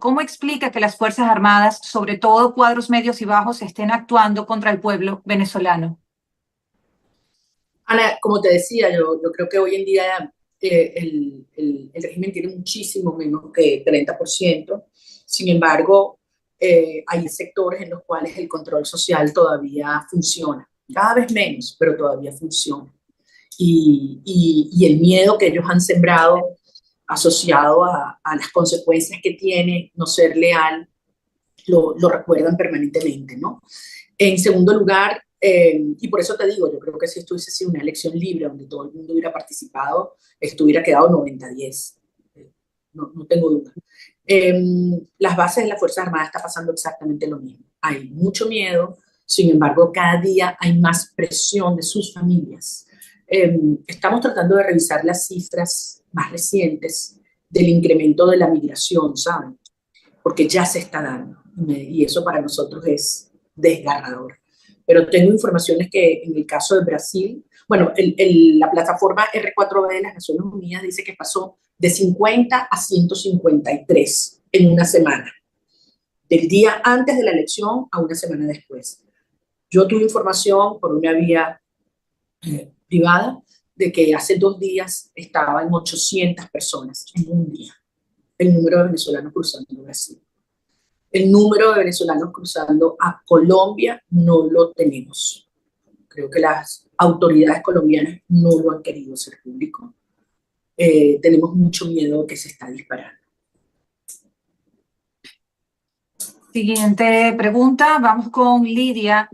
¿Cómo explica que las Fuerzas Armadas, sobre todo cuadros medios y bajos, estén actuando contra el pueblo venezolano? Ana, como te decía, yo creo que hoy en día el régimen tiene muchísimo menos que 30%. Sin embargo, hay sectores en los cuales el control social todavía funciona. Cada vez menos, pero todavía funciona. Y el miedo que ellos han sembrado asociado a las consecuencias que tiene no ser leal, lo recuerdan permanentemente, ¿no? En segundo lugar, y por eso te digo, yo creo que si esto hubiese sido una elección libre donde todo el mundo hubiera participado, esto hubiera quedado 90-10. No tengo duda. Las bases de las Fuerzas Armadas está pasando exactamente lo mismo. Hay mucho miedo, sin embargo, cada día hay más presión de sus familias. Estamos tratando de revisar las cifras más recientes del incremento de la migración, ¿saben? Porque ya se está dando. Y eso para nosotros es desgarrador. Pero tengo informaciones que en el caso de Brasil, bueno, la plataforma R4B de las Naciones Unidas dice que pasó de 50 a 153 en una semana, del día antes de la elección a una semana después. Yo tuve información por una vía privada de que hace 2 días estaban 800 personas en un día, el número de venezolanos cruzando Brasil. El número de venezolanos cruzando a Colombia no lo tenemos. Creo que las autoridades colombianas no lo han querido hacer público. Tenemos mucho miedo que se está disparando. Siguiente pregunta, vamos con Lidia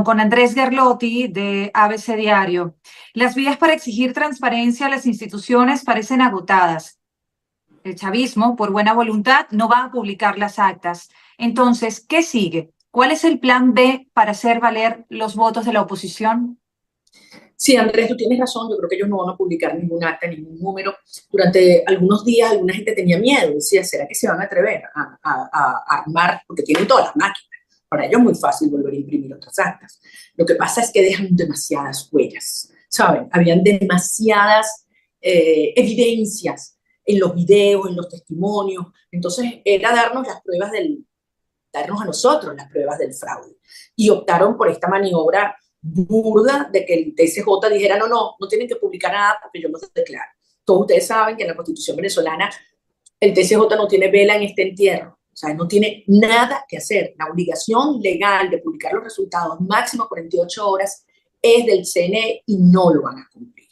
con Andrés Gerlotti de ABC Diario. Las vías para exigir transparencia a las instituciones parecen agotadas. El chavismo, por buena voluntad, no va a publicar las actas. Entonces, ¿qué sigue? ¿Cuál es el plan B para hacer valer los votos de la oposición? Sí, Andrés, tú tienes razón. Yo creo que ellos no van a publicar ningún acta, ningún número. Durante algunos días alguna gente tenía miedo. Decía, ¿será que se van a atrever a armar? Porque tienen todas las máquinas. Para ellos es muy fácil volver a imprimir otras actas. Lo que pasa es que dejan demasiadas huellas, ¿saben? Habían demasiadas evidencias en los videos, en los testimonios. Entonces era darnos a nosotros las pruebas del fraude. Y optaron por esta maniobra burda de que el TSJ dijera, no tienen que publicar nada porque yo no se declaro. Todos ustedes saben que en la Constitución venezolana el TSJ no tiene vela en este entierro. O sea, no tiene nada que hacer. La obligación legal de publicar los resultados máximo 48 horas es del CNE y no lo van a cumplir.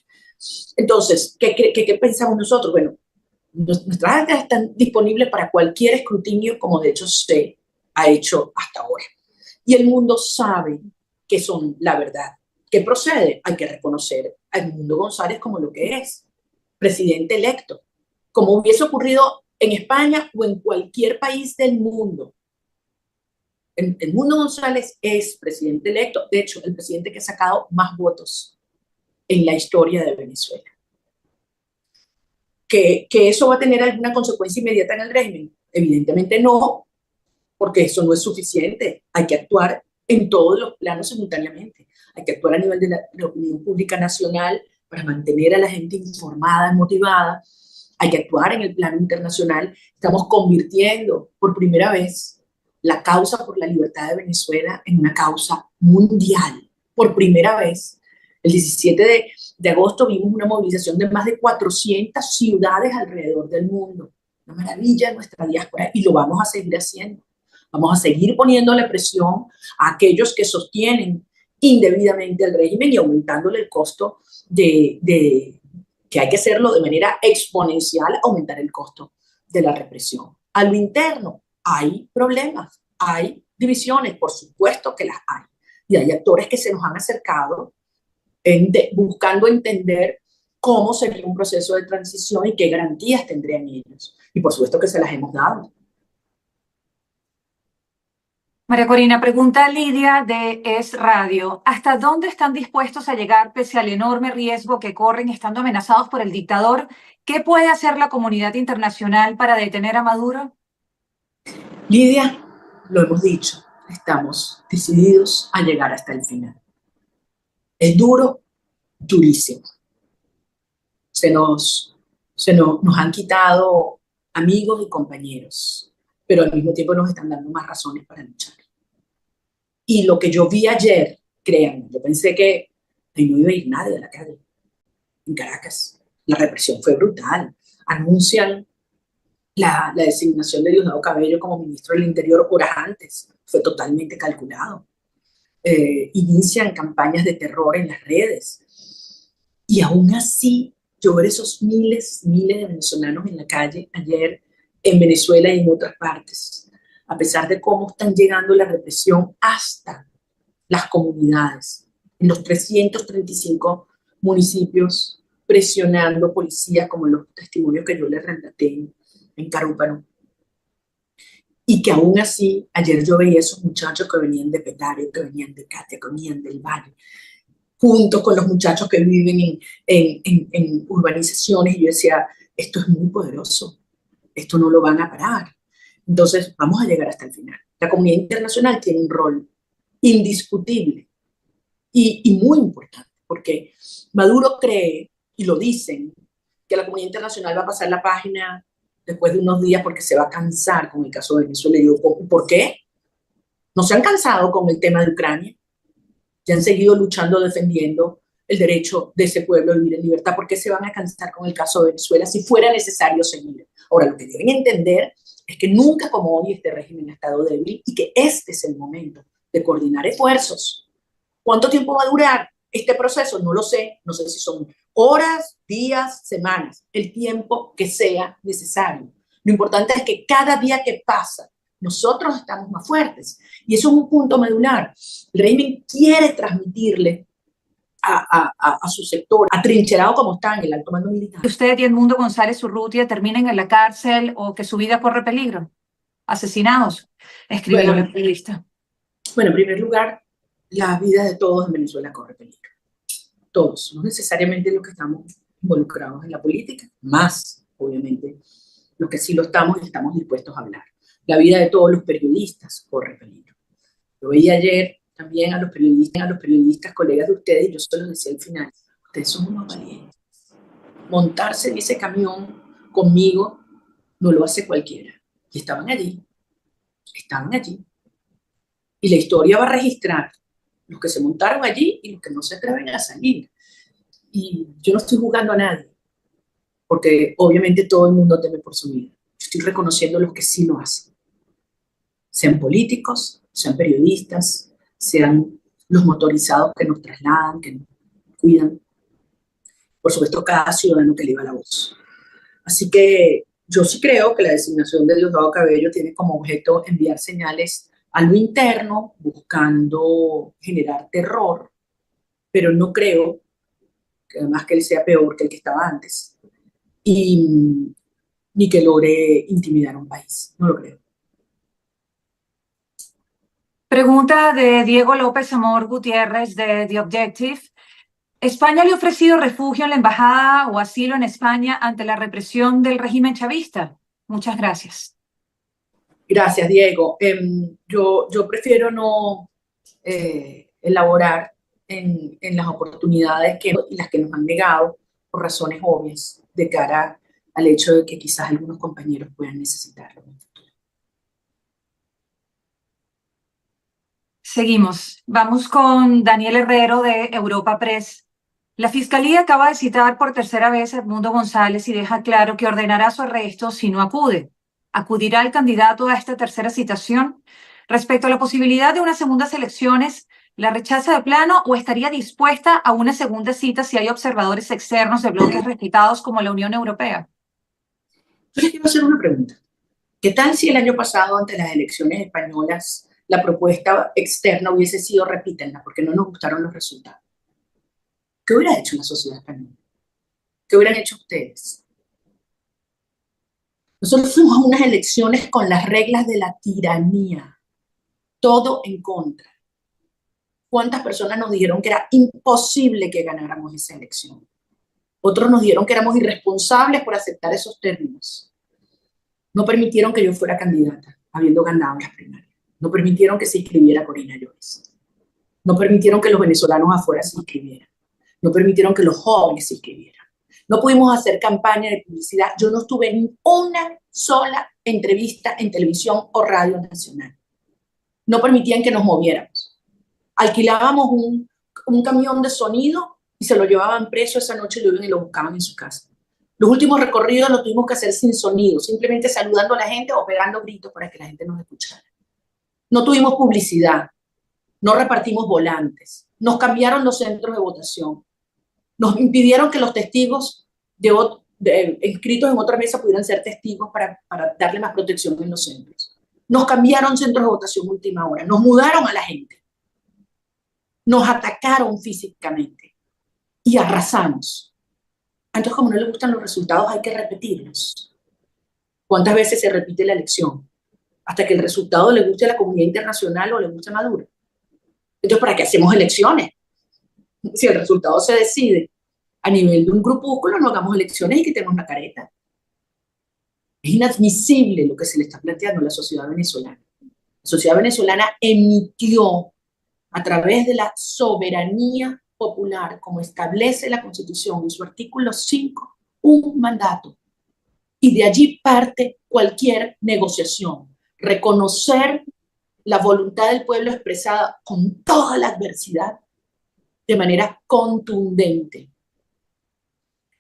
Entonces, ¿qué pensamos nosotros? Bueno, nuestras actas están disponibles para cualquier escrutinio, como de hecho se ha hecho hasta ahora. Y el mundo sabe que son la verdad. ¿Qué procede? Hay que reconocer a Edmundo González como lo que es, presidente electo, como hubiese ocurrido en España o en cualquier país del mundo. Edmundo González es presidente electo, de hecho, el presidente que ha sacado más votos en la historia de Venezuela. ¿Que eso va a tener alguna consecuencia inmediata en el régimen? Evidentemente no, porque eso no es suficiente. Hay que actuar en todos los planos simultáneamente. Hay que actuar a nivel de la opinión pública nacional para mantener a la gente informada, motivada. Hay que actuar en el plano internacional. Estamos convirtiendo por primera vez la causa por la libertad de Venezuela en una causa mundial. Por primera vez. El 17 de agosto vimos una movilización de más de 400 ciudades alrededor del mundo. Una maravilla de nuestra diáspora y lo vamos a seguir haciendo. Vamos a seguir poniéndole presión a aquellos que sostienen indebidamente el régimen y aumentándole el costo que hay que hacerlo de manera exponencial, aumentar el costo de la represión. A lo interno hay problemas, hay divisiones, por supuesto que las hay. Y hay actores que se nos han acercado buscando entender cómo sería un proceso de transición y qué garantías tendrían ellos. Y por supuesto que se las hemos dado. María Corina, pregunta a Lidia de Es Radio. ¿Hasta dónde están dispuestos a llegar pese al enorme riesgo que corren estando amenazados por el dictador? ¿Qué puede hacer la comunidad internacional para detener a Maduro? Lidia, lo hemos dicho, estamos decididos a llegar hasta el final. Es duro, durísimo. Nos han quitado amigos y compañeros, pero al mismo tiempo nos están dando más razones para luchar. Y lo que yo vi ayer, créanme, yo pensé que ahí no iba a ir nadie a la calle, en Caracas. La represión fue brutal. Anuncian la designación de Diosdado Cabello como ministro del Interior horas antes. Fue totalmente calculado. Inician campañas de terror en las redes. Y aún así, yo ver esos miles de venezolanos en la calle ayer en Venezuela y en otras partes, a pesar de cómo están llegando la represión hasta las comunidades, en los 335 municipios, presionando policías, como los testimonios que yo les relaté en Carúpano. Y que aún así, ayer yo veía esos muchachos que venían de Petare, que venían de Catia, que venían del Valle, junto con los muchachos que viven en urbanizaciones, y yo decía, esto es muy poderoso, esto no lo van a parar. Entonces, vamos a llegar hasta el final. La comunidad internacional tiene un rol indiscutible y muy importante, porque Maduro cree, y lo dicen, que la comunidad internacional va a pasar la página después de unos días porque se va a cansar con el caso de Venezuela. Y digo, ¿por qué? ¿No se han cansado con el tema de Ucrania? Ya han seguido luchando, defendiendo el derecho de ese pueblo a vivir en libertad. ¿Por qué se van a cansar con el caso de Venezuela si fuera necesario seguir? Ahora, lo que deben entender es que nunca como hoy este régimen ha estado débil y que este es el momento de coordinar esfuerzos. ¿Cuánto tiempo va a durar este proceso? No lo sé. No sé si son horas, días, semanas, el tiempo que sea necesario. Lo importante es que cada día que pasa, nosotros estamos más fuertes. Y eso es un punto medular. El régimen quiere transmitirle a su sector, atrincherado como está en el alto mando militar. ¿Usted y Edmundo González Urrutia terminen en la cárcel o que su vida corre peligro? Asesinados, escribió la periodista. Bueno, en primer lugar, la vida de todos en Venezuela corre peligro. Todos, no necesariamente los que estamos involucrados en la política, más, obviamente, los que sí lo estamos y estamos dispuestos a hablar. La vida de todos los periodistas corre peligro. Yo veía ayer también a los periodistas colegas de ustedes, y yo se los decía al final, ustedes son unos valientes. Montarse en ese camión conmigo no lo hace cualquiera. Y estaban allí. Y la historia va a registrar los que se montaron allí y los que no se atreven a salir. Y yo no estoy jugando a nadie, porque obviamente todo el mundo teme por su vida. Yo estoy reconociendo a los que sí lo hacen. Sean políticos, sean periodistas, sean los motorizados que nos trasladan, que nos cuidan. Por supuesto, cada ciudadano que eleva la voz. Así que yo sí creo que la designación de Diosdado Cabello tiene como objeto enviar señales a lo interno, buscando generar terror, pero no creo que además que él sea peor que el que estaba antes, y ni que logre intimidar a un país. No lo creo. Pregunta de Diego López Amor Gutiérrez de The Objective. ¿España le ha ofrecido refugio en la embajada o asilo en España ante la represión del régimen chavista? Muchas gracias. Gracias, Diego. Yo prefiero no elaborar en las oportunidades y las que nos han negado por razones obvias de cara al hecho de que quizás algunos compañeros puedan necesitarlo. Seguimos. Vamos con Daniel Herrero de Europa Press. La Fiscalía acaba de citar por tercera vez a Edmundo González y deja claro que ordenará su arresto si no acude. ¿Acudirá el candidato a esta tercera citación? Respecto a la posibilidad de unas segundas elecciones, ¿la rechaza de plano o estaría dispuesta a una segunda cita si hay observadores externos de bloques respetados como la Unión Europea? Yo les quiero hacer una pregunta. ¿Qué tal si el año pasado, ante las elecciones españolas, la propuesta externa hubiese sido repítenla porque no nos gustaron los resultados? ¿Qué hubiera hecho la sociedad española? ¿Qué hubieran hecho ustedes? Nosotros fuimos a unas elecciones con las reglas de la tiranía, todo en contra. ¿Cuántas personas nos dijeron que era imposible que ganáramos esa elección? Otros nos dijeron que éramos irresponsables por aceptar esos términos. No permitieron que yo fuera candidata, habiendo ganado las primarias. No permitieron que se inscribiera Corina Lloris. No permitieron que los venezolanos afuera se inscribieran. No permitieron que los jóvenes se inscribieran. no pudimos hacer campaña de publicidad. Yo no estuve en una sola entrevista en televisión o radio nacional. No permitían que nos moviéramos. Alquilábamos un camión de sonido y se lo llevaban preso esa noche y lo buscaban en su casa. Los últimos recorridos los tuvimos que hacer sin sonido, simplemente saludando a la gente o pegando gritos para que la gente nos escuchara. No tuvimos publicidad, no repartimos volantes, nos cambiaron los centros de votación, nos impidieron que los testigos inscritos en otra mesa pudieran ser testigos para darle más protección en los centros. Nos cambiaron centros de votación última hora, nos mudaron a la gente, nos atacaron físicamente y arrasamos. Entonces, como no le gustan los resultados, hay que repetirlos. ¿Cuántas veces se repite la elección? Hasta que el resultado le guste a la comunidad internacional o le guste a Maduro. Entonces, ¿para qué hacemos elecciones? Si el resultado se decide a nivel de un grupúsculo, no hagamos elecciones y quitemos la careta. Es inadmisible lo que se le está planteando a la sociedad venezolana. La sociedad venezolana emitió a través de la soberanía popular, como establece la Constitución en su artículo 5, un mandato. Y de allí parte cualquier negociación. Reconocer la voluntad del pueblo expresada con toda la adversidad de manera contundente.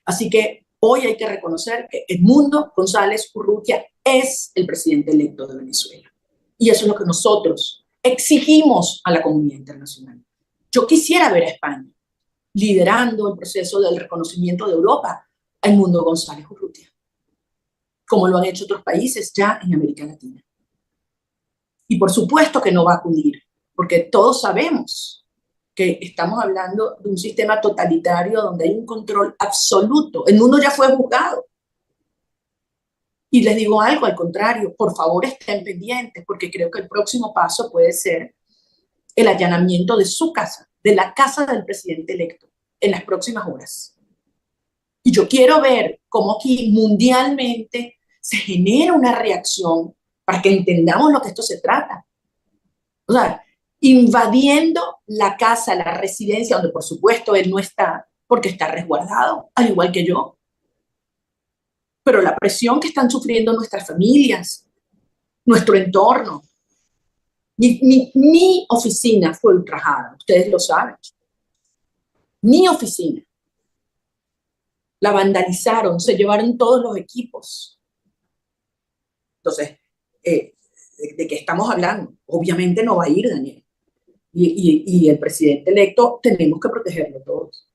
Así que hoy hay que reconocer que Edmundo González Urrutia es el presidente electo de Venezuela. Y eso es lo que nosotros exigimos a la comunidad internacional. Yo quisiera ver a España liderando el proceso del reconocimiento de Europa a Edmundo González Urrutia, como lo han hecho otros países ya en América Latina. Y por supuesto que no va a acudir, porque todos sabemos que estamos hablando de un sistema totalitario donde hay un control absoluto. El mundo ya fue juzgado. Y les digo algo, al contrario, por favor estén pendientes, porque creo que el próximo paso puede ser el allanamiento de su casa, de la casa del presidente electo, en las próximas horas. Y yo quiero ver cómo aquí mundialmente se genera una reacción para que entendamos lo que esto se trata. O sea, invadiendo la casa, la residencia, donde por supuesto él no está, porque está resguardado, al igual que yo. Pero la presión que están sufriendo nuestras familias, nuestro entorno. Mi oficina fue ultrajada, ustedes lo saben. Mi oficina. La vandalizaron, se llevaron todos los equipos. Entonces, ¿de qué estamos hablando? Obviamente no va a ir, Daniel. Y el presidente electo tenemos que protegerlo todos.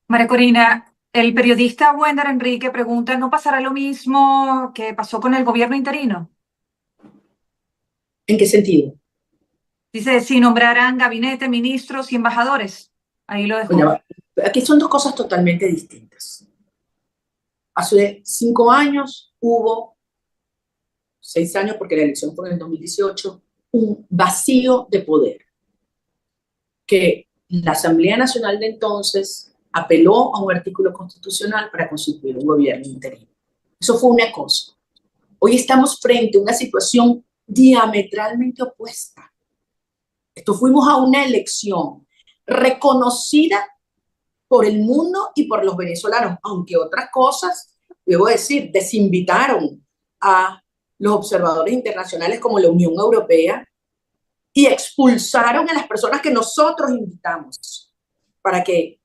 María Corina, el periodista Wender Enrique pregunta, ¿no pasará lo mismo que pasó con el gobierno interino? ¿En qué sentido? Dice, si nombrarán gabinete, ministros y embajadores. Ahí lo dejo. Bueno, aquí son dos cosas totalmente distintas. Hace 5 años hubo, 6 años porque la elección fue en el 2018, un vacío de poder que la Asamblea Nacional de entonces apeló a un artículo constitucional para constituir un gobierno interino. Eso fue una cosa. Hoy estamos frente a una situación diametralmente opuesta. Fuimos a una elección reconocida por el mundo y por los venezolanos, aunque otras cosas, debo decir, desinvitaron a los observadores internacionales como la Unión Europea y expulsaron a las personas que nosotros invitamos para que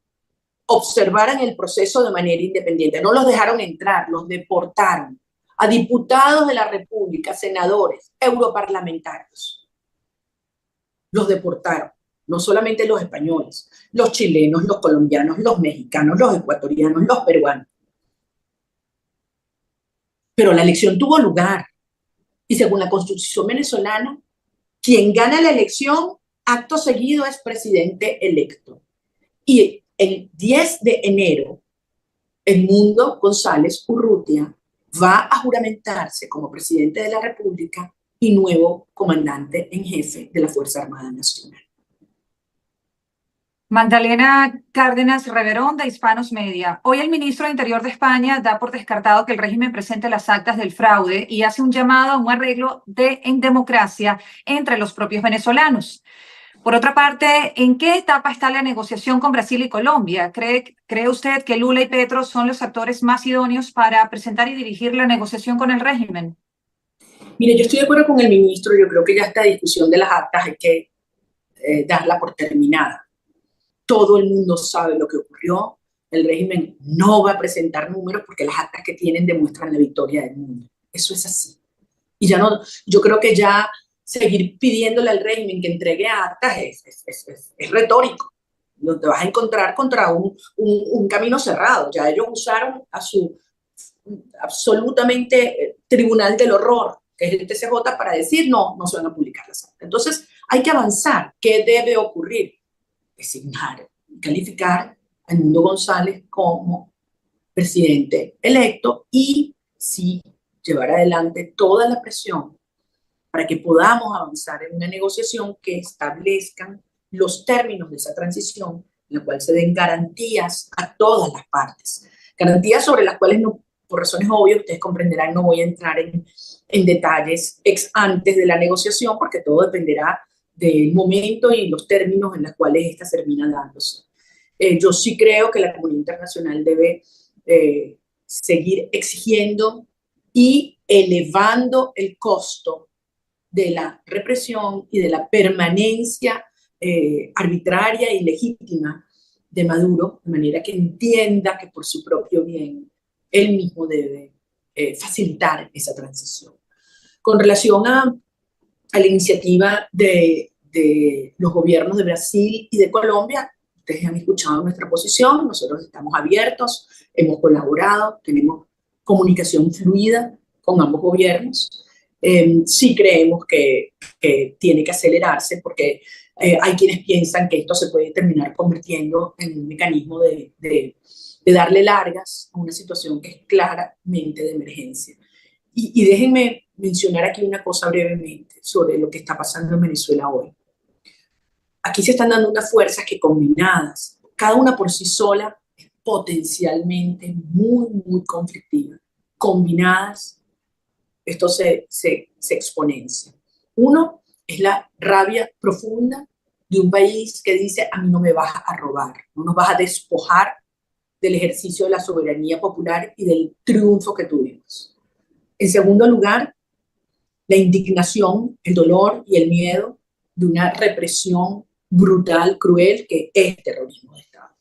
observaran el proceso de manera independiente. No los dejaron entrar, los deportaron a diputados de la República, senadores, europarlamentarios. Los deportaron, no solamente los españoles, los chilenos, los colombianos, los mexicanos, los ecuatorianos, los peruanos. Pero la elección tuvo lugar y según la Constitución venezolana, quien gana la elección, acto seguido es presidente electo. Y el 10 de enero, Edmundo González Urrutia va a juramentarse como presidente de la República y nuevo comandante en jefe de la Fuerza Armada Nacional. Magdalena Cárdenas Reverón, de Hispanos Media. Hoy el ministro de Interior de España da por descartado que el régimen presente las actas del fraude y hace un llamado a un arreglo en democracia entre los propios venezolanos. Por otra parte, ¿en qué etapa está la negociación con Brasil y Colombia? ¿Cree usted que Lula y Petro son los actores más idóneos para presentar y dirigir la negociación con el régimen? Mire, yo estoy de acuerdo con el ministro, yo creo que ya esta discusión de las actas hay que darla por terminada. Todo el mundo sabe lo que ocurrió, el régimen no va a presentar números porque las actas que tienen demuestran la victoria del mundo. Eso es así. Y ya no, yo creo que ya seguir pidiéndole al régimen que entregue actas es retórico. No te vas a encontrar contra un camino cerrado. Ya ellos usaron a su absolutamente tribunal del horror, que es el TCJ, para decir no, no se van a publicar las actas. Entonces hay que avanzar. ¿Qué debe ocurrir? Designar, calificar a Edmundo González como presidente electo y sí llevar adelante toda la presión para que podamos avanzar en una negociación que establezcan los términos de esa transición, en la cual se den garantías a todas las partes. Garantías sobre las cuales, no, por razones obvias, ustedes comprenderán, no voy a entrar en detalles ex antes de la negociación, porque todo dependerá del momento y los términos en los cuales esta termina dándose. Yo sí creo que la comunidad internacional debe seguir exigiendo y elevando el costo de la represión y de la permanencia arbitraria y legítima de Maduro, de manera que entienda que por su propio bien él mismo debe facilitar esa transición. Con relación a la iniciativa de los gobiernos de Brasil y de Colombia, ustedes han escuchado nuestra posición, nosotros estamos abiertos, hemos colaborado, tenemos comunicación fluida con ambos gobiernos. Sí creemos que tiene que acelerarse porque hay quienes piensan que esto se puede terminar convirtiendo en un mecanismo de darle largas a una situación que es claramente de emergencia. Y déjenme mencionar aquí una cosa brevemente sobre lo que está pasando en Venezuela hoy. Aquí se están dando unas fuerzas que combinadas, cada una por sí sola, es potencialmente muy, muy conflictiva. Combinadas, esto se exponencia. Uno es la rabia profunda de un país que dice: a mí no me vas a robar, no nos vas a despojar del ejercicio de la soberanía popular y del triunfo que tuvimos. En segundo lugar, la indignación, el dolor y el miedo de una represión brutal, cruel, que es terrorismo de Estado.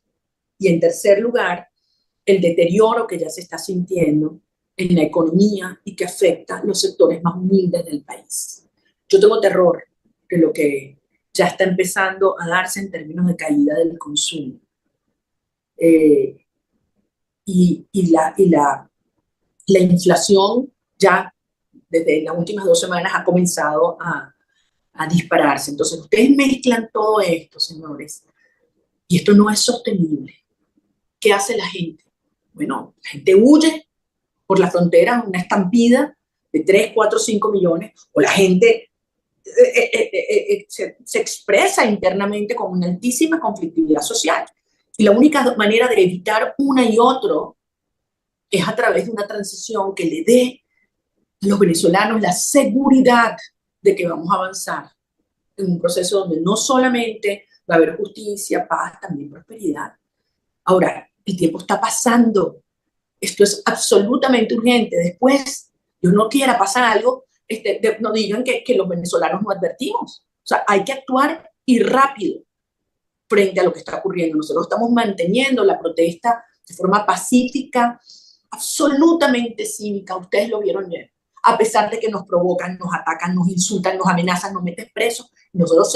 Y en tercer lugar, el deterioro que ya se está sintiendo en la economía y que afecta los sectores más humildes del país. Yo tengo terror de lo que ya está empezando a darse en términos de caída del consumo. La inflación ya desde las últimas 2 semanas ha comenzado a dispararse. Entonces, ustedes mezclan todo esto, señores, y esto no es sostenible. ¿Qué hace la gente? Bueno, la gente huye por la frontera, una estampida de 3, 4, 5 millones, o la gente se expresa internamente con una altísima conflictividad social. Y la única manera de evitar una y otro es a través de una transición que le dé a los venezolanos la seguridad de que vamos a avanzar en un proceso donde no solamente va a haber justicia, paz, también prosperidad. Ahora, el tiempo está pasando. Esto es absolutamente urgente. Después, yo no quiera pasar algo, no digan que los venezolanos no advertimos. O sea, hay que actuar y rápido frente a lo que está ocurriendo. Nosotros estamos manteniendo la protesta de forma pacífica, absolutamente cívica. Ustedes lo vieron ya. A pesar de que nos provocan, nos atacan, nos insultan, nos amenazan, nos meten presos, nosotros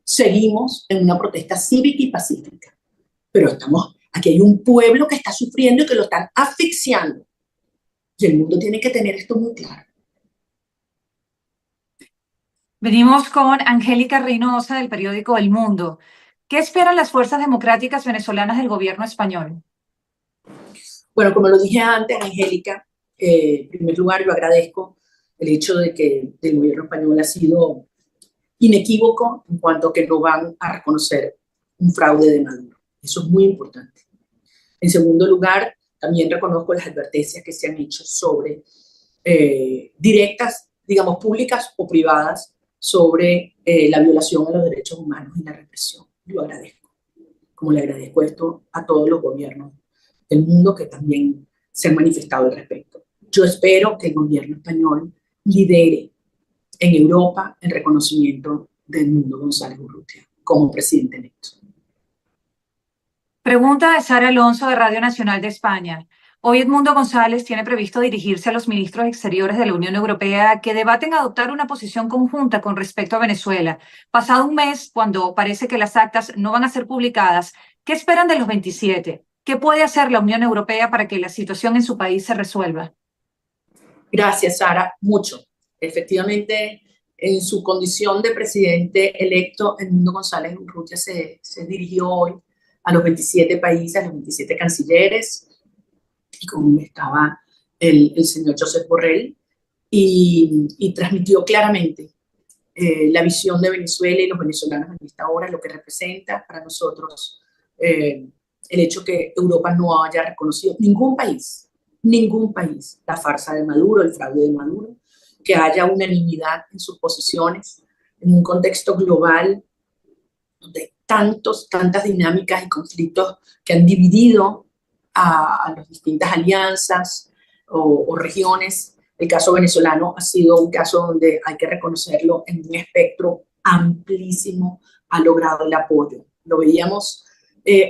seguimos en una protesta cívica y pacífica. Pero aquí hay un pueblo que está sufriendo y que lo están asfixiando. Y el mundo tiene que tener esto muy claro. Venimos con Angélica Reynosa del periódico El Mundo. ¿Qué esperan las fuerzas democráticas venezolanas del gobierno español? Bueno, como lo dije antes, Angélica, en primer lugar yo agradezco el hecho de que el gobierno español ha sido inequívoco en cuanto a que no van a reconocer un fraude de Maduro. Eso es muy importante. En segundo lugar, también reconozco las advertencias que se han hecho sobre directas, digamos, públicas o privadas, sobre la violación a los derechos humanos y la represión. Lo agradezco, como le agradezco esto a todos los gobiernos del mundo que también se han manifestado al respecto. Yo espero que el gobierno español lidere en Europa el reconocimiento del Mundo González Urrutia como presidente electo. Pregunta de Sara Alonso de Radio Nacional de España. Hoy Edmundo González tiene previsto dirigirse a los ministros exteriores de la Unión Europea que debaten adoptar una posición conjunta con respecto a Venezuela. Pasado un mes, cuando parece que las actas no van a ser publicadas, ¿qué esperan de los 27? ¿Qué puede hacer la Unión Europea para que la situación en su país se resuelva? Gracias, Sara. Mucho. Efectivamente, en su condición de presidente electo, Edmundo González Urrutia se dirigió hoy a los 27 países, a los 27 cancilleres, y como estaba el señor Josep Borrell, y transmitió claramente la visión de Venezuela y los venezolanos en esta hora, lo que representa para nosotros el hecho que Europa no haya reconocido ningún país, la farsa de Maduro, el fraude de Maduro, que haya unanimidad en sus posiciones, en un contexto global de tantas dinámicas y conflictos que han dividido a las distintas alianzas o regiones. El caso venezolano ha sido un caso donde hay que reconocerlo en un espectro amplísimo, ha logrado el apoyo. Lo veíamos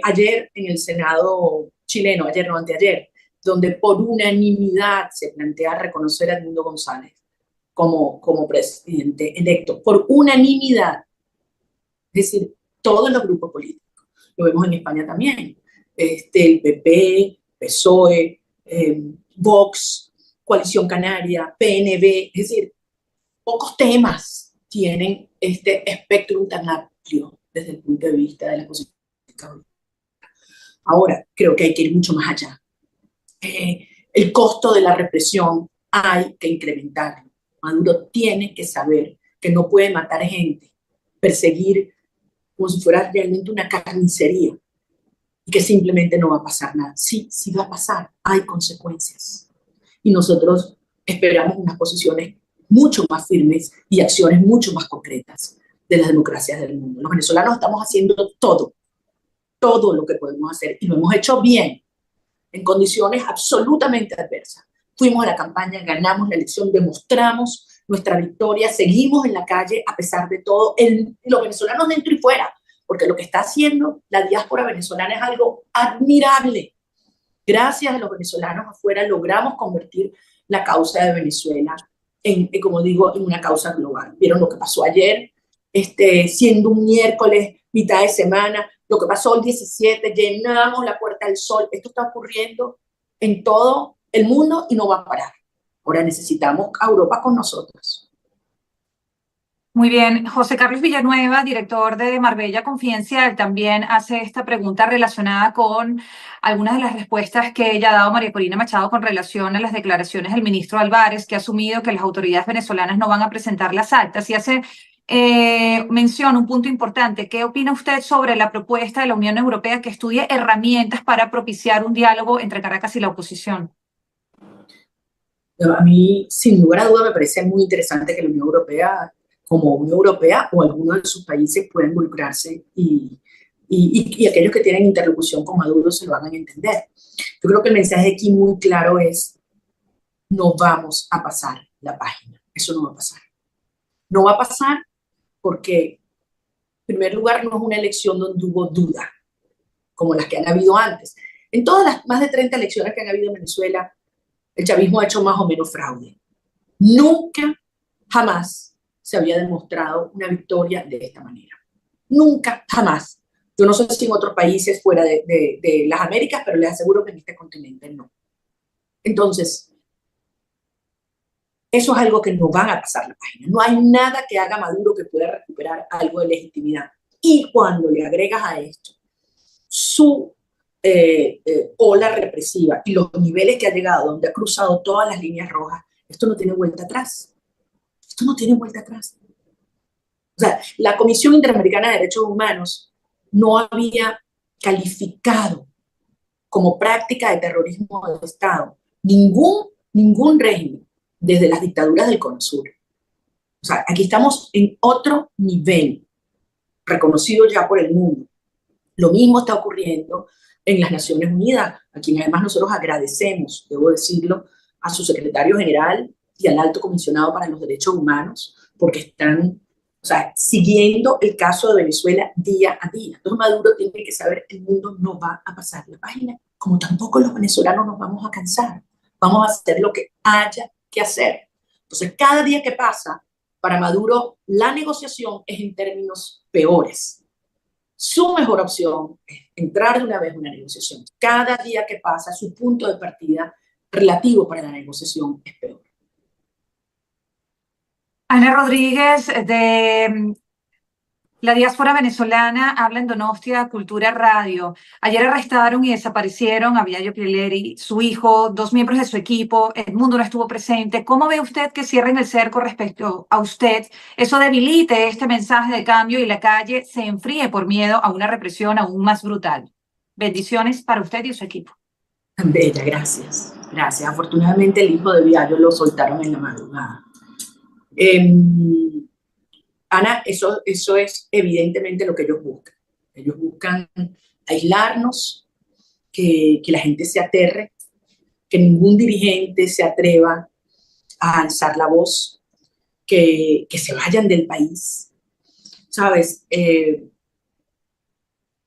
ayer en el Senado chileno, ayer no, anteayer, donde por unanimidad se plantea reconocer a Edmundo González como presidente electo, por unanimidad, es decir, todos los grupos políticos. Lo vemos en España también, el PP, PSOE, Vox, Coalición Canaria, PNV, es decir, pocos temas tienen este espectro tan amplio desde el punto de vista de la posición. Ahora, creo que hay que ir mucho más allá. El costo de la represión hay que incrementarlo. Maduro tiene que saber que no puede matar gente, perseguir como si fuera realmente una carnicería y que simplemente no va a pasar nada. Sí va a pasar, hay consecuencias. Y nosotros esperamos unas posiciones mucho más firmes y acciones mucho más concretas de las democracias del mundo. Los venezolanos estamos haciendo todo lo que podemos hacer y lo hemos hecho bien, en condiciones absolutamente adversas. Fuimos a la campaña, ganamos la elección, demostramos nuestra victoria, seguimos en la calle a pesar de todo, los venezolanos dentro y fuera, porque lo que está haciendo la diáspora venezolana es algo admirable. Gracias a los venezolanos afuera logramos convertir la causa de Venezuela como digo, en una causa global. ¿Vieron lo que pasó ayer? Siendo un miércoles, mitad de semana, lo que pasó el 17, llenamos la Puerta del Sol. Esto está ocurriendo en todo el mundo y no va a parar. Ahora necesitamos a Europa con nosotros. Muy bien. José Carlos Villanueva, director de Marbella Confidencial, también hace esta pregunta relacionada con algunas de las respuestas que ella ha dado María Corina Machado con relación a las declaraciones del ministro Álvarez, que ha asumido que las autoridades venezolanas no van a presentar las actas y hace mención un punto importante. ¿Qué opina usted sobre la propuesta de la Unión Europea que estudie herramientas para propiciar un diálogo entre Caracas y la oposición? A mí, sin lugar a duda, me parece muy interesante que la Unión Europea, como Unión Europea o algunos de sus países, puedan involucrarse y aquellos que tienen interlocución con Maduro se lo hagan entender. Yo creo que el mensaje aquí muy claro es: no vamos a pasar la página. Eso no va a pasar. No va a pasar porque, en primer lugar, no es una elección donde hubo duda, como las que han habido antes. En todas las más de 30 elecciones que han habido en Venezuela, el chavismo ha hecho más o menos fraude. Nunca, jamás se había demostrado una victoria de esta manera. Nunca, jamás. Yo no sé si en otros países fuera de las Américas, pero les aseguro que en este continente no. Entonces, eso es algo que no van a pasar la página. No hay nada que haga Maduro que pueda recuperar algo de legitimidad. Y cuando le agregas a esto su ola represiva y los niveles que ha llegado, donde ha cruzado todas las líneas rojas, esto no tiene vuelta atrás. Esto no tiene vuelta atrás. O sea, la Comisión Interamericana de Derechos Humanos no había calificado como práctica de terrorismo de Estado ningún régimen desde las dictaduras del Cono Sur. O sea, aquí estamos en otro nivel, reconocido ya por el mundo. Lo mismo está ocurriendo en las Naciones Unidas, a quien además nosotros agradecemos, debo decirlo, a su secretario general y al alto comisionado para los derechos humanos, porque están, o sea, siguiendo el caso de Venezuela día a día. Entonces Maduro tiene que saber que el mundo no va a pasar la página, como tampoco los venezolanos nos vamos a cansar. Vamos a hacer lo que haya que hacer. Entonces, cada día que pasa, para Maduro, la negociación es en términos peores. Su mejor opción es entrar de una vez en una negociación. Cada día que pasa, su punto de partida relativo para la negociación es peor. Ana Rodríguez, de la diáspora venezolana, habla en Donostia Cultura Radio. Ayer arrestaron y desaparecieron a Viaggio Pieleri, su hijo, dos miembros de su equipo. Edmundo no estuvo presente. ¿Cómo ve usted que cierren el cerco respecto a usted? Eso debilite este mensaje de cambio y la calle se enfríe por miedo a una represión aún más brutal. Bendiciones para usted y su equipo. Bella, gracias. Gracias. Afortunadamente el hijo de Viaggio lo soltaron en la madrugada. Ana, eso es evidentemente lo que ellos buscan. Ellos buscan aislarnos, que la gente se aterre, que ningún dirigente se atreva a alzar la voz, que se vayan del país. ¿Sabes?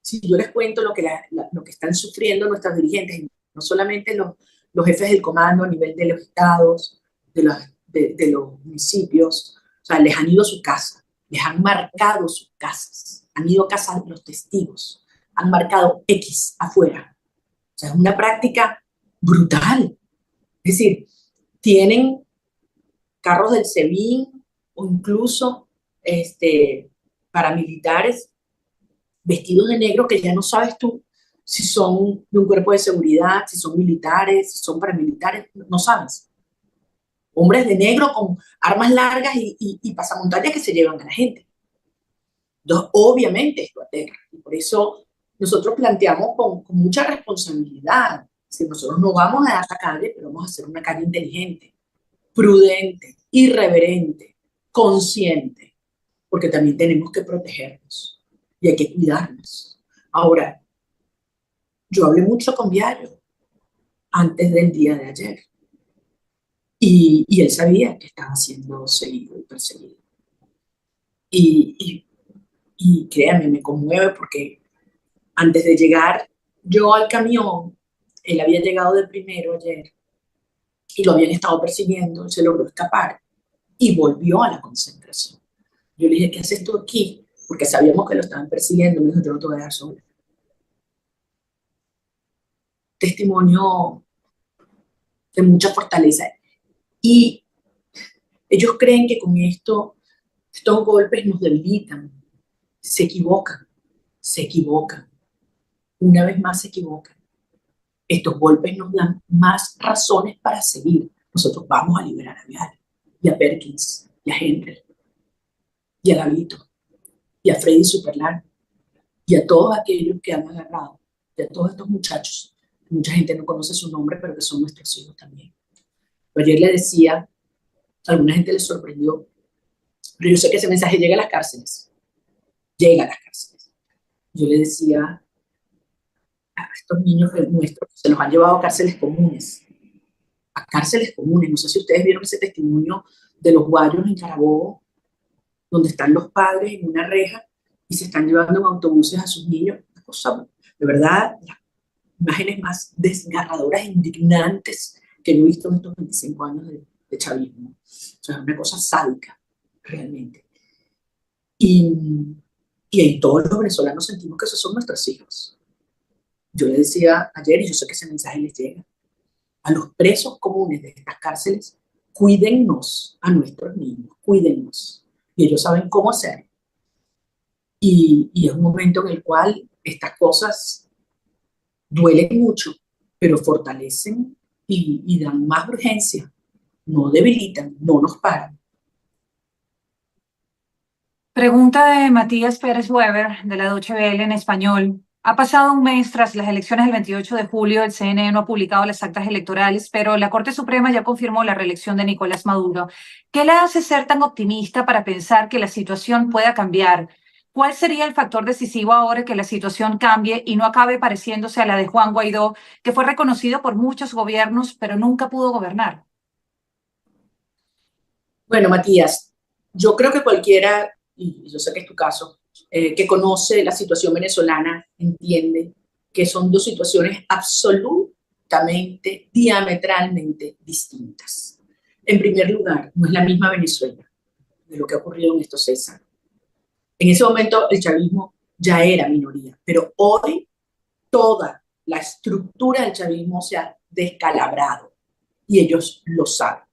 Si yo les cuento lo que están sufriendo nuestros dirigentes, no solamente los jefes del comando a nivel de los estados, de los municipios, o sea, les han ido a su casa, les han marcado sus casas, han ido a casa de los testigos, han marcado X afuera. O sea, es una práctica brutal. Es decir, tienen carros del SEBIN o incluso paramilitares vestidos de negro que ya no sabes tú si son de un cuerpo de seguridad, si son militares, si son paramilitares, no sabes. Hombres de negro con armas largas y pasamontañas que se llevan a la gente. Entonces, obviamente esto aterra. Y por eso nosotros planteamos con mucha responsabilidad. Si nosotros no vamos a dar la calle, pero vamos a hacer una calle inteligente, prudente, irreverente, consciente, porque también tenemos que protegernos y hay que cuidarnos. Ahora, yo hablé mucho con Viaggio antes del día de ayer y él sabía que estaba siendo seguido y perseguido. Y, y créame, me conmueve porque antes de llegar yo al camión, él había llegado de primero ayer y lo habían estado persiguiendo, se logró escapar y volvió a la concentración. Yo le dije, ¿qué haces tú aquí? Porque sabíamos que lo estaban persiguiendo. Me dijo, yo no te voy a dejar sola. Testimonio de mucha fortaleza. Y ellos creen que con estos golpes nos debilitan. Se equivocan, se equivocan. Una vez más se equivocan. Estos golpes nos dan más razones para seguir. Nosotros vamos a liberar a Vial, y a Perkins, y a Henry, y a Gavito, y a Freddy Superland, y a todos aquellos que han agarrado, y a todos estos muchachos. Mucha gente no conoce su nombre, pero que son nuestros hijos también. Pero ayer le decía, a alguna gente les sorprendió, pero yo sé que ese mensaje llega a las cárceles. Llega a las cárceles. Yo le decía a estos niños nuestros, se los han llevado a cárceles comunes. A cárceles comunes. No sé si ustedes vieron ese testimonio de los guayos en Carabobo, donde están los padres en una reja y se están llevando en autobuses a sus niños. Una cosa, de verdad, las imágenes más desgarradoras e indignantes que yo he visto en estos 25 años de chavismo. O sea, es una cosa sádica, realmente. Y todos los venezolanos sentimos que esos son nuestros hijos. Yo le decía ayer, y yo sé que ese mensaje les llega, a los presos comunes de estas cárceles, cuídennos a nuestros niños, cuídennos. Y ellos saben cómo hacerlo. Y es un momento en el cual estas cosas duelen mucho, pero fortalecen y dan más urgencia, no debilitan, no nos paran. Pregunta de Matías Pérez Weber, de la Deutsche Welle en español. Ha pasado un mes tras las elecciones del 28 de julio, el CNE no ha publicado las actas electorales, pero la Corte Suprema ya confirmó la reelección de Nicolás Maduro. ¿Qué le hace ser tan optimista para pensar que la situación pueda cambiar? ¿Cuál sería el factor decisivo ahora que la situación cambie y no acabe pareciéndose a la de Juan Guaidó, que fue reconocido por muchos gobiernos, pero nunca pudo gobernar? Bueno, Matías, yo creo que cualquiera, y yo sé que es tu caso, que conoce la situación venezolana, entiende que son dos situaciones absolutamente, diametralmente distintas. En primer lugar, no es la misma Venezuela de lo que ha ocurrido en estos 6 años. En ese momento el chavismo ya era minoría, pero hoy toda la estructura del chavismo se ha descalabrado y ellos lo saben.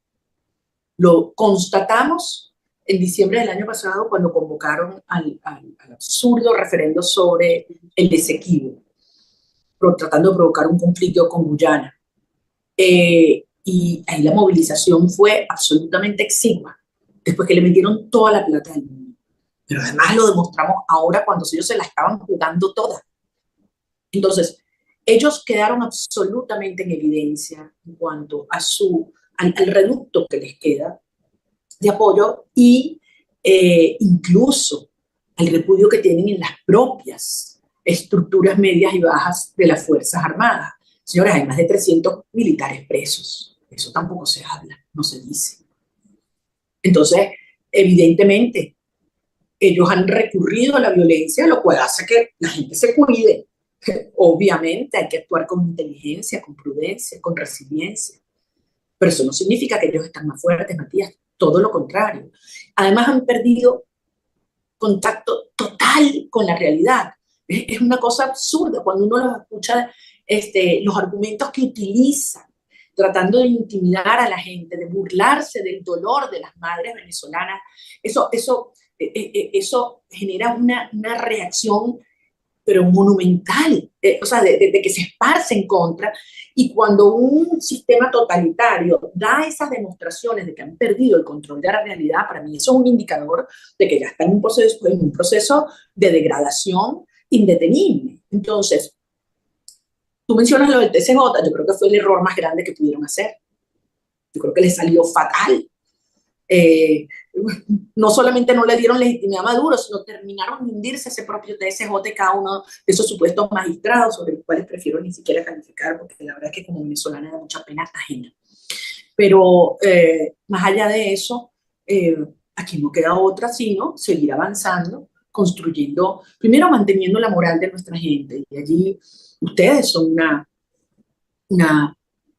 Lo constatamos en diciembre del año pasado cuando convocaron al absurdo referendo sobre el Esequibo, tratando de provocar un conflicto con Guyana. Y ahí la movilización fue absolutamente exigua, después que le metieron toda la plata del mundo. Pero además lo demostramos ahora cuando ellos se la estaban jugando toda. Entonces, ellos quedaron absolutamente en evidencia en cuanto a al reducto que les queda de apoyo y incluso al repudio que tienen en las propias estructuras medias y bajas de las Fuerzas Armadas. Señores, hay más de 300 militares presos. Eso tampoco se habla, no se dice. Entonces, evidentemente, ellos han recurrido a la violencia, lo cual hace que la gente se cuide. Obviamente hay que actuar con inteligencia, con prudencia, con resiliencia. Pero eso no significa que ellos están más fuertes, Matías. Todo lo contrario. Además han perdido contacto total con la realidad. Es una cosa absurda cuando uno los escucha, los argumentos que utilizan, tratando de intimidar a la gente, de burlarse del dolor de las madres venezolanas. Eso genera una reacción pero monumental, o sea, de que se esparce en contra. Y cuando un sistema totalitario da esas demostraciones de que han perdido el control de la realidad, para mí eso es un indicador de que ya está en un proceso de degradación indetenible. Entonces, tú mencionas lo del TCJ, yo creo que fue el error más grande que pudieron hacer. Yo creo que les salió fatal. Eh, no solamente no le dieron legitimidad a Maduro, sino terminaron de hundirse ese propio TSJ, cada uno de esos supuestos magistrados, sobre los cuales prefiero ni siquiera calificar, porque la verdad es que como venezolana da mucha pena ajena. Pero más allá de eso, aquí no queda otra sino seguir avanzando, construyendo, primero manteniendo la moral de nuestra gente. Y allí ustedes son una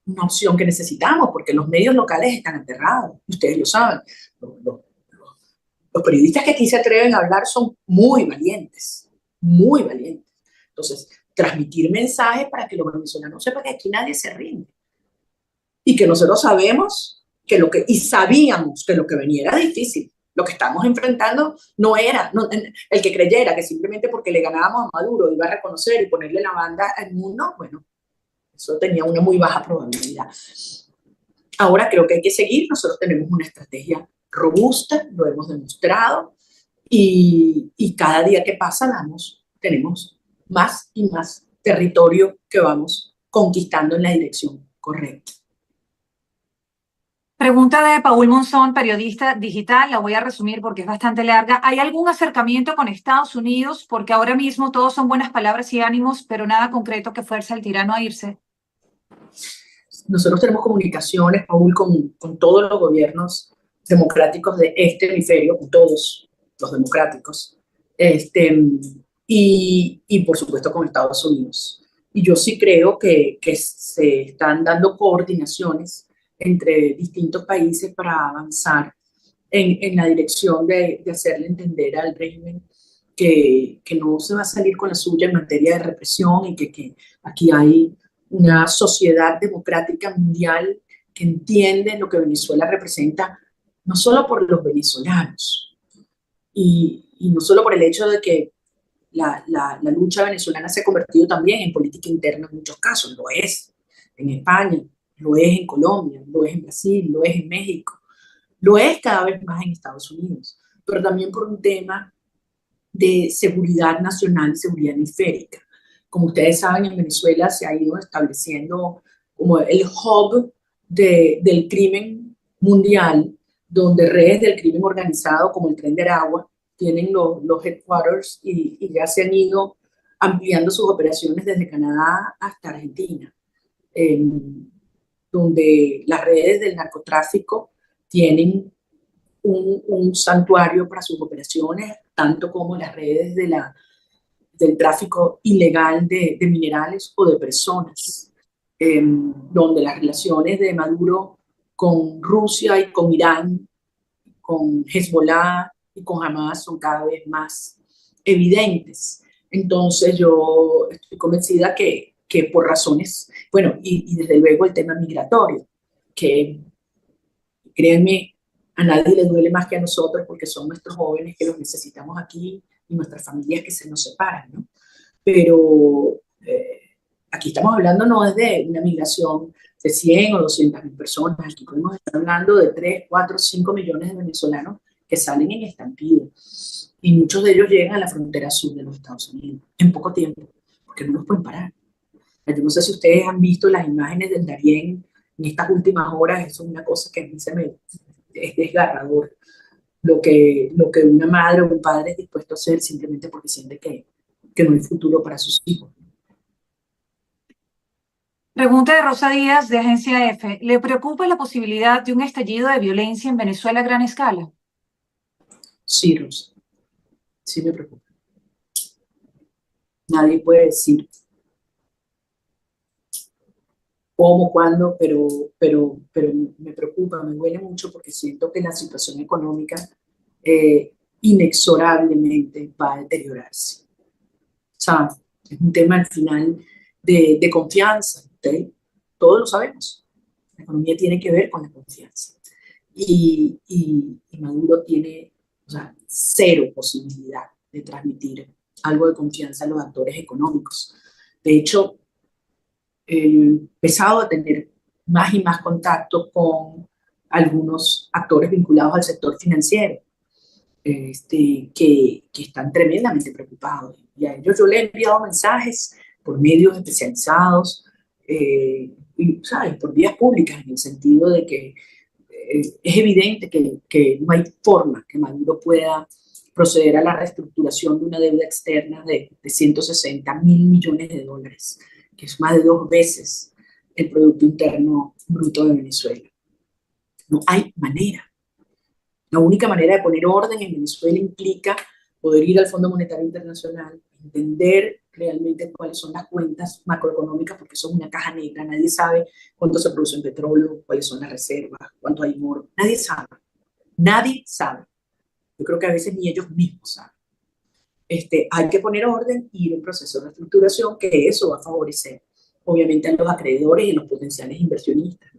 una opción que necesitamos, porque los medios locales están aterrados, ustedes lo saben. Los, los, los periodistas que aquí se atreven a hablar son muy valientes, muy valientes. Entonces, transmitir mensajes para que los venezolanos sepan que aquí nadie se rinde y que nosotros sabemos que y sabíamos que lo que venía era difícil. Lo que estamos enfrentando no era, el que creyera que simplemente porque le ganábamos a Maduro iba a reconocer y ponerle la banda al mundo, bueno, eso tenía una muy baja probabilidad. Ahora creo que hay que seguir, nosotros tenemos una estrategia robusta, lo hemos demostrado, y cada día que pasa tenemos más y más territorio que vamos conquistando en la dirección correcta. Pregunta de Paul Monzón, periodista digital, la voy a resumir porque es bastante larga. ¿Hay algún acercamiento con Estados Unidos? Porque ahora mismo todos son buenas palabras y ánimos, pero nada concreto que fuerza al tirano a irse. Nosotros tenemos comunicaciones, Paul, con todos los gobiernos democráticos de este hemisferio, con todos los democráticos, y por supuesto con Estados Unidos. Y yo sí creo que se están dando coordinaciones entre distintos países para avanzar en la dirección de hacerle entender al régimen que no se va a salir con la suya en materia de represión y que aquí hay una sociedad democrática mundial que entiende lo que Venezuela representa, no solo por los venezolanos, y no solo por el hecho de que la lucha venezolana se ha convertido también en política interna en muchos casos, lo es en España, lo es en Colombia, lo es en Brasil, lo es en México, lo es cada vez más en Estados Unidos, pero también por un tema de seguridad nacional, seguridad hemisférica. Como ustedes saben, en Venezuela se ha ido estableciendo como el hub del crimen mundial, donde redes del crimen organizado como el Tren de Aragua tienen los headquarters y ya se han ido ampliando sus operaciones desde Canadá hasta Argentina, donde las redes del narcotráfico tienen un santuario para sus operaciones, tanto como las redes del tráfico ilegal de minerales o de personas, donde las relaciones de Maduro con Rusia y con Irán, con Hezbollah y con Hamas son cada vez más evidentes. Entonces yo estoy convencida que por razones, bueno, y desde luego el tema migratorio, que créanme, a nadie le duele más que a nosotros porque son nuestros jóvenes que los necesitamos aquí y nuestras familias que se nos separan, ¿no? Pero aquí estamos hablando no es de una migración de 100 o 200 mil personas, aquí podemos estar hablando de 3, 4, 5 millones de venezolanos que salen en estampida y muchos de ellos llegan a la frontera sur de los Estados Unidos en poco tiempo, porque no los pueden parar. Yo no sé si ustedes han visto las imágenes del Darién en estas últimas horas, eso es una cosa que a mí es desgarrador, lo que una madre o un padre es dispuesto a hacer simplemente porque siente que no hay futuro para sus hijos. Pregunta de Rosa Díaz, de Agencia F. ¿Le preocupa la posibilidad de un estallido de violencia en Venezuela a gran escala? Sí, Rosa, sí me preocupa. Nadie puede decir cómo, cuándo, pero me preocupa, me duele mucho porque siento que la situación económica inexorablemente va a deteriorarse. O sea, es un tema al final de confianza, ¿okay? Todos lo sabemos. La economía tiene que ver con la confianza. Y Maduro tiene, o sea, cero posibilidad de transmitir algo de confianza a los actores económicos. De hecho, he empezado a tener más y más contacto con algunos actores vinculados al sector financiero, que están tremendamente preocupados. Y a ellos yo le he enviado mensajes por medios especializados, y, ¿sabes? Por vías públicas, en el sentido de que es evidente que no hay forma que Maduro pueda proceder a la reestructuración de una deuda externa de 160.000 millones de dólares, que es más de 2 veces el Producto Interno Bruto de Venezuela. No hay manera. La única manera de poner orden en Venezuela implica poder ir al Fondo Monetario Internacional, entender realmente cuáles son las cuentas macroeconómicas, porque son una caja negra, nadie sabe cuánto se produce en petróleo, cuáles son las reservas, cuánto hay en oro, nadie sabe, nadie sabe. Yo creo que a veces ni ellos mismos saben. Hay que poner orden y ir a un proceso de reestructuración, que eso va a favorecer, obviamente, a los acreedores y a los potenciales inversionistas.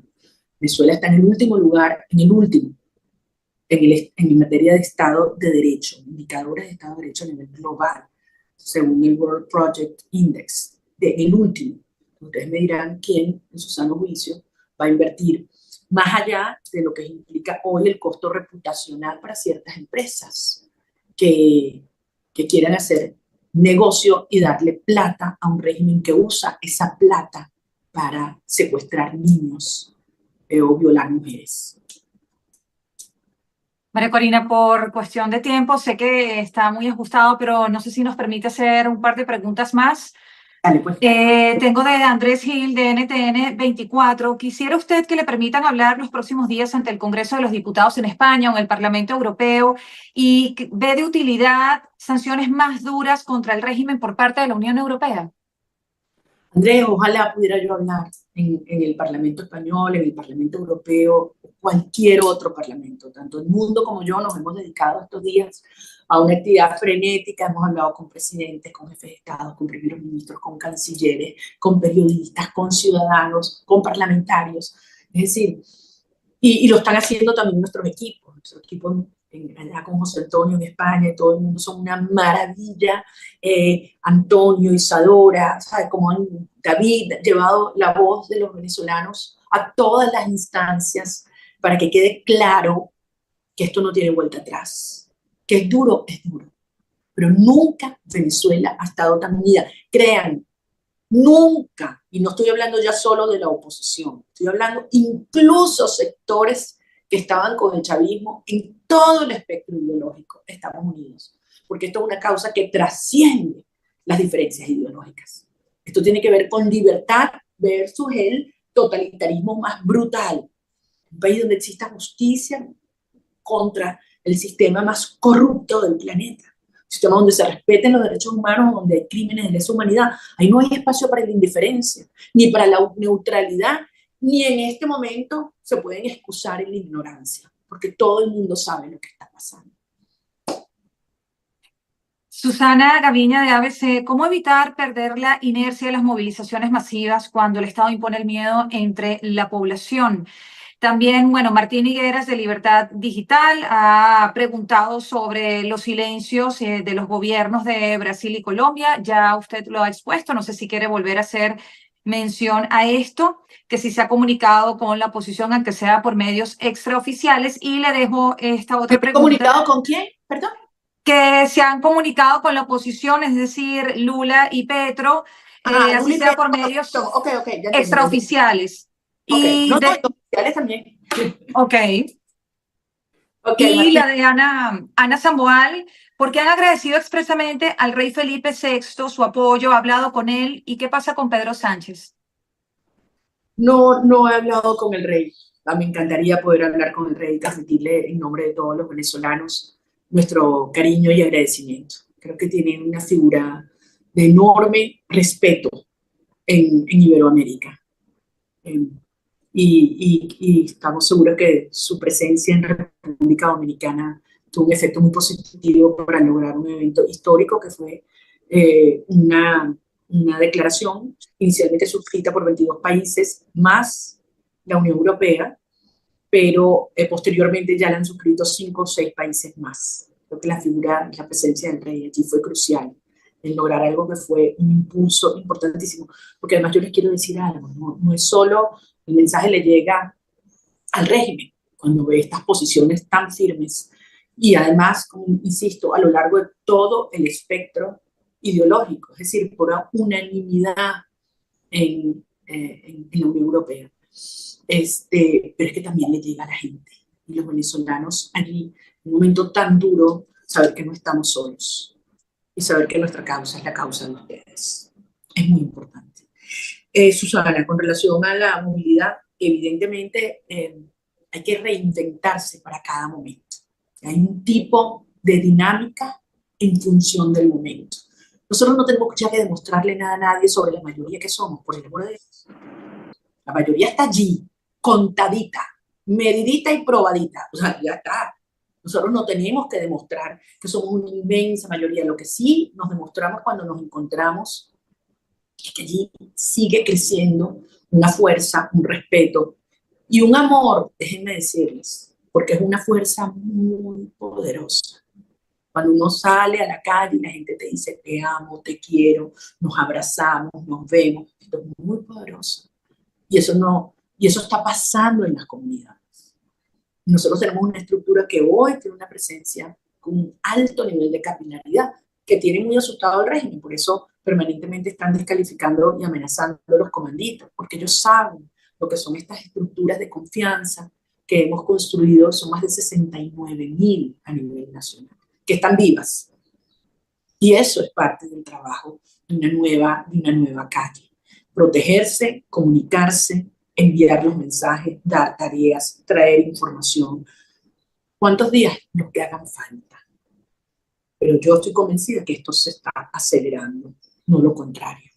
Venezuela está en el último lugar, en el último, en materia de Estado de Derecho, indicadores de Estado de Derecho a nivel global, según el World Project Index, el último. Ustedes me dirán quién, en su sano juicio, va a invertir más allá de lo que implica hoy el costo reputacional para ciertas empresas que quieran hacer negocio y darle plata a un régimen que usa esa plata para secuestrar niños o violar mujeres. María Corina, por cuestión de tiempo, sé que está muy ajustado, pero no sé si nos permite hacer un par de preguntas más. Dale, pues. Tengo de Andrés Gil, de NTN 24. Quisiera usted que le permitan hablar los próximos días ante el Congreso de los Diputados en España o en el Parlamento Europeo y ve de utilidad sanciones más duras contra el régimen por parte de la Unión Europea. Andrés, ojalá pudiera yo hablar en el Parlamento Español, en el Parlamento Europeo, cualquier otro parlamento. Tanto el mundo como yo nos hemos dedicado estos días a una actividad frenética. Hemos hablado con presidentes, con jefes de Estado, con primeros ministros, con cancilleres, con periodistas, con ciudadanos, con parlamentarios. Es decir, y lo están haciendo también nuestros equipos. Nuestros equipos allá con José Antonio en España, todo el mundo son una maravilla. Antonio, Isadora, ¿sabes? Como David ha llevado la voz de los venezolanos a todas las instancias para que quede claro que esto no tiene vuelta atrás. Que es duro, pero nunca Venezuela ha estado tan unida. Crean Nunca, y no estoy hablando ya solo de la oposición, estoy hablando incluso sectores que estaban con el chavismo en todo el espectro ideológico, estamos unidos, porque esto es una causa que trasciende las diferencias ideológicas. Esto tiene que ver con libertad versus el totalitarismo más brutal. Un país donde exista justicia contra el sistema más corrupto del planeta. Un sistema donde se respeten los derechos humanos, donde hay crímenes de lesa humanidad. Ahí no hay espacio para la indiferencia, ni para la neutralidad, ni en este momento se pueden excusar en la ignorancia, porque todo el mundo sabe lo que está pasando. Susana Gaviña de ABC, ¿cómo evitar perder la inercia de las movilizaciones masivas cuando el Estado impone el miedo entre la población? También, bueno, Martín Higueras de Libertad Digital ha preguntado sobre los silencios de los gobiernos de Brasil y Colombia. Ya usted lo ha expuesto, no sé si quiere volver a hacer mención a esto, que si se ha comunicado con la oposición, aunque sea por medios extraoficiales. Y le dejo esta otra pregunta. ¿Comunicado con quién? Perdón. Que se han comunicado con la oposición, es decir, Lula y Petro, así sea por medios extraoficiales. Okay. Y no, oficiales también. Ok. Okay, y Martín. la de Ana Samboal, porque han agradecido expresamente al rey Felipe VI su apoyo, ha hablado con él. ¿Y qué pasa con Pedro Sánchez? No he hablado con el rey. Me encantaría poder hablar con el rey y transmitirle en nombre de todos los venezolanos nuestro cariño y agradecimiento. Creo que tiene una figura de enorme respeto en Iberoamérica. Y estamos seguros que su presencia en República Dominicana tuvo un efecto muy positivo para lograr un evento histórico que fue una declaración inicialmente suscrita por 22 países más la Unión Europea, pero posteriormente ya la han suscrito 5 o 6 países más. Creo que la figura, la presencia del rey allí fue crucial en lograr algo que fue un impulso importantísimo, porque además yo les quiero decir algo, no es solo el mensaje le llega al régimen cuando ve estas posiciones tan firmes y además, como insisto, a lo largo de todo el espectro ideológico, es decir, por unanimidad en la Unión Europea. Pero es que también le llega a la gente y los venezolanos allí, en un momento tan duro, saber que no estamos solos y saber que nuestra causa es la causa de ustedes. Es muy importante. Susana, con relación a la movilidad, evidentemente hay que reinventarse para cada momento. Hay un tipo de dinámica en función del momento. Nosotros no tenemos ya que demostrarle nada a nadie sobre la mayoría que somos, por el amor de Dios. La mayoría está allí, contadita, medidita y probadita. O sea, ya está. Nosotros no tenemos que demostrar que somos una inmensa mayoría. Lo que sí nos demostramos cuando nos encontramos es que allí sigue creciendo una fuerza, un respeto y un amor, déjenme decirles, porque es una fuerza muy poderosa. Cuando uno sale a la calle y la gente te dice te amo, te quiero, nos abrazamos, nos vemos, esto es muy poderoso. Y eso está pasando en las comunidades. Nosotros tenemos una estructura que hoy tiene una presencia con un alto nivel de capilaridad, que tiene muy asustado al régimen, por eso permanentemente están descalificando y amenazando a los comanditos, porque ellos saben lo que son estas estructuras de confianza que hemos construido, son más de 69.000 a nivel nacional, que están vivas. Y eso es parte del trabajo de una nueva calle. Protegerse, comunicarse, enviar los mensajes, dar tareas, traer información. ¿Cuántos días nos que hagan falta? Pero yo estoy convencida que esto se está acelerando, no lo contrario.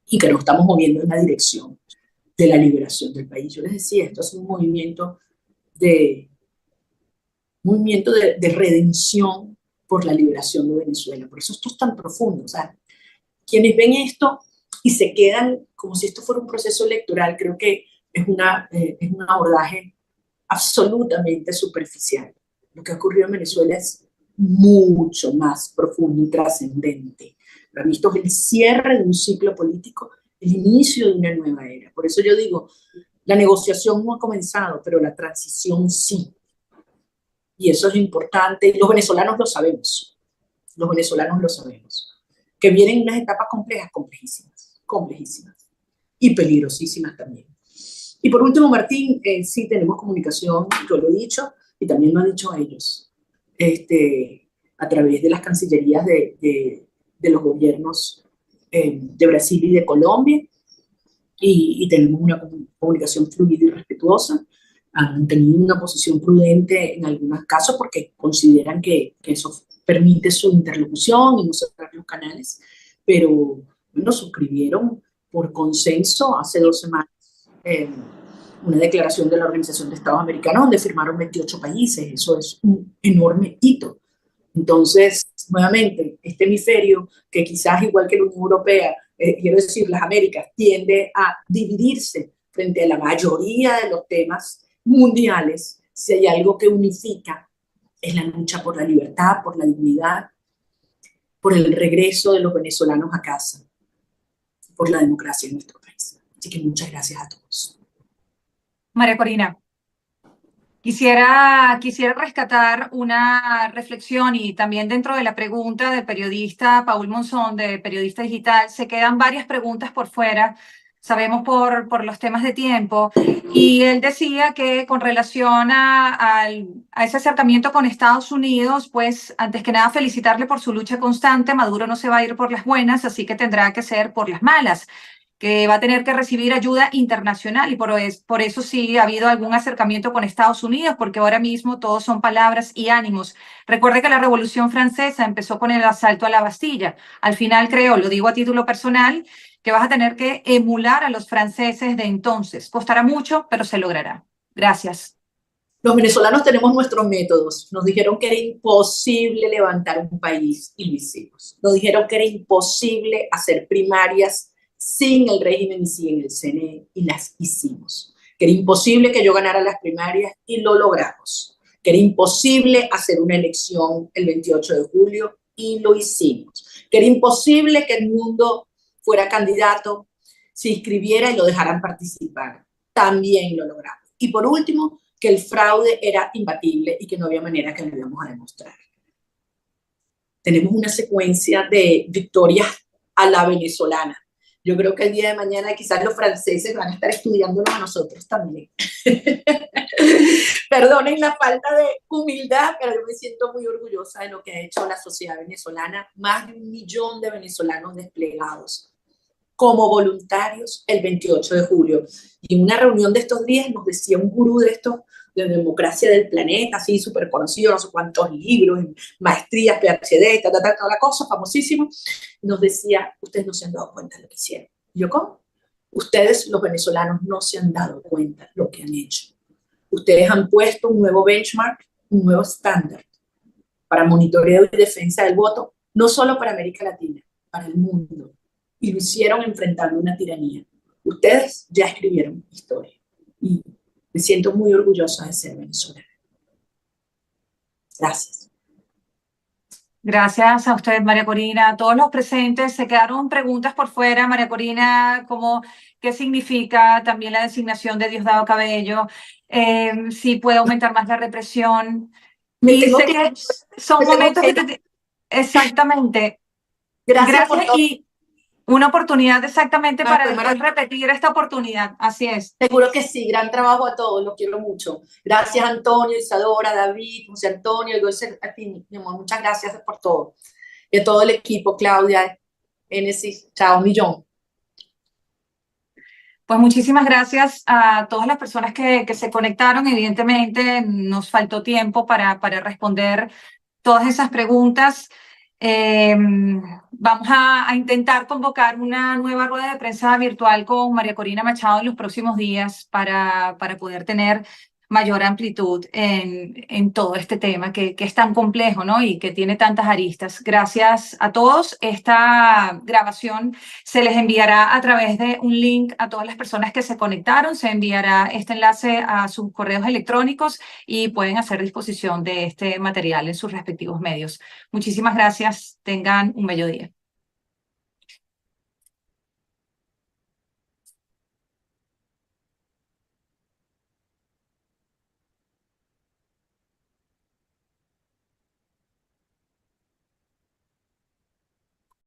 Y que nos estamos moviendo en la dirección de la liberación del país. Yo les decía, esto es un movimiento de redención por la liberación de Venezuela. Por eso esto es tan profundo. O sea, quienes ven esto y se quedan como si esto fuera un proceso electoral, creo que es un abordaje absolutamente superficial. Lo que ha ocurrido en Venezuela es mucho más profundo y trascendente. Para mí esto es el cierre de un ciclo político, el inicio de una nueva era. Por eso yo digo, la negociación no ha comenzado, pero la transición sí. Y eso es importante, y los venezolanos lo sabemos. Los venezolanos lo sabemos. Que vienen unas etapas complejas, complejísimas. complejísimas y peligrosísimas también. Y por último, Martín, sí tenemos comunicación, yo lo he dicho, y también lo han dicho ellos, a través de las cancillerías de los gobiernos de Brasil y de Colombia, y tenemos una comunicación fluida y respetuosa. Han tenido una posición prudente en algunos casos porque consideran que eso permite su interlocución y no cerrar los canales, pero bueno, suscribieron por consenso hace 2 semanas una declaración de la Organización de Estados Americanos donde firmaron 28 países. Eso es un enorme hito. Entonces, nuevamente, este hemisferio, que quizás igual que la Unión Europea, quiero decir, las Américas, tiende a dividirse frente a la mayoría de los temas mundiales, si hay algo que unifica, es la lucha por la libertad, por la dignidad, por el regreso de los venezolanos a casa, por la democracia en nuestro país. Así que muchas gracias a todos. María Corina, quisiera rescatar una reflexión y también dentro de la pregunta del periodista Paul Monzón, de Periodista Digital, se quedan varias preguntas por fuera, sabemos por los temas de tiempo, y él decía que con relación a ese acercamiento con Estados Unidos, pues antes que nada felicitarle por su lucha constante. Maduro no se va a ir por las buenas, así que tendrá que ser por las malas, que va a tener que recibir ayuda internacional, y por eso sí ha habido algún acercamiento con Estados Unidos, porque ahora mismo todos son palabras y ánimos. Recuerde que la Revolución Francesa empezó con el asalto a la Bastilla. Al final creo, lo digo a título personal, que vas a tener que emular a los franceses de entonces. Costará mucho, pero se logrará. Gracias. Los venezolanos tenemos nuestros métodos. Nos dijeron que era imposible levantar un país y lo hicimos. Nos dijeron que era imposible hacer primarias sin el régimen y sin el CNE y las hicimos. Que era imposible que yo ganara las primarias y lo logramos. Que era imposible hacer una elección el 28 de julio y lo hicimos. Que era imposible que el mundo fuera candidato, se inscribiera y lo dejaran participar. También lo logramos. Y por último, que el fraude era imbatible y que no había manera que lo íbamos a demostrar. Tenemos una secuencia de victorias a la venezolana. Yo creo que el día de mañana quizás los franceses van a estar estudiándonos a nosotros también. Perdonen la falta de humildad, pero yo me siento muy orgullosa de lo que ha hecho la sociedad venezolana. Más de 1 millón de venezolanos desplegados como voluntarios el 28 de julio. Y en una reunión de estos días nos decía un gurú de estos, de democracia del planeta, así súper conocido, no sé cuántos libros, maestrías, PhD, toda la cosa, famosísimo, nos decía, ustedes no se han dado cuenta de lo que hicieron. Y yo, ¿cómo? Ustedes, los venezolanos, no se han dado cuenta de lo que han hecho. Ustedes han puesto un nuevo benchmark, un nuevo estándar para monitoreo y defensa del voto, no solo para América Latina, para el mundo. Y lo hicieron enfrentando una tiranía. Ustedes ya escribieron historia. Y me siento muy orgullosa de ser venezolana. Gracias. Gracias a usted, María Corina. A todos los presentes se quedaron preguntas por fuera. María Corina, ¿qué significa también la designación de Diosdado Cabello? Si puede aumentar más la represión. Y sé que son momentos exactamente. Gracias por todo. Y una oportunidad exactamente para después repetir esta oportunidad. Así es. Seguro que sí. Gran trabajo a todos. Los quiero mucho. Gracias, Antonio, Isadora, David, José Antonio, a ti, mi amor. Muchas gracias por todo. Y a todo el equipo, Claudia, Enesis. Chao, millón. Pues muchísimas gracias a todas las personas que se conectaron. Evidentemente nos faltó tiempo para responder todas esas preguntas. Vamos a intentar convocar una nueva rueda de prensa virtual con María Corina Machado en los próximos días para poder tener mayor amplitud en todo este tema que es tan complejo, ¿no? Y que tiene tantas aristas. Gracias a todos. Esta grabación se les enviará a través de un link a todas las personas que se conectaron. Se enviará este enlace a sus correos electrónicos y pueden hacer disposición de este material en sus respectivos medios. Muchísimas gracias. Tengan un bello día.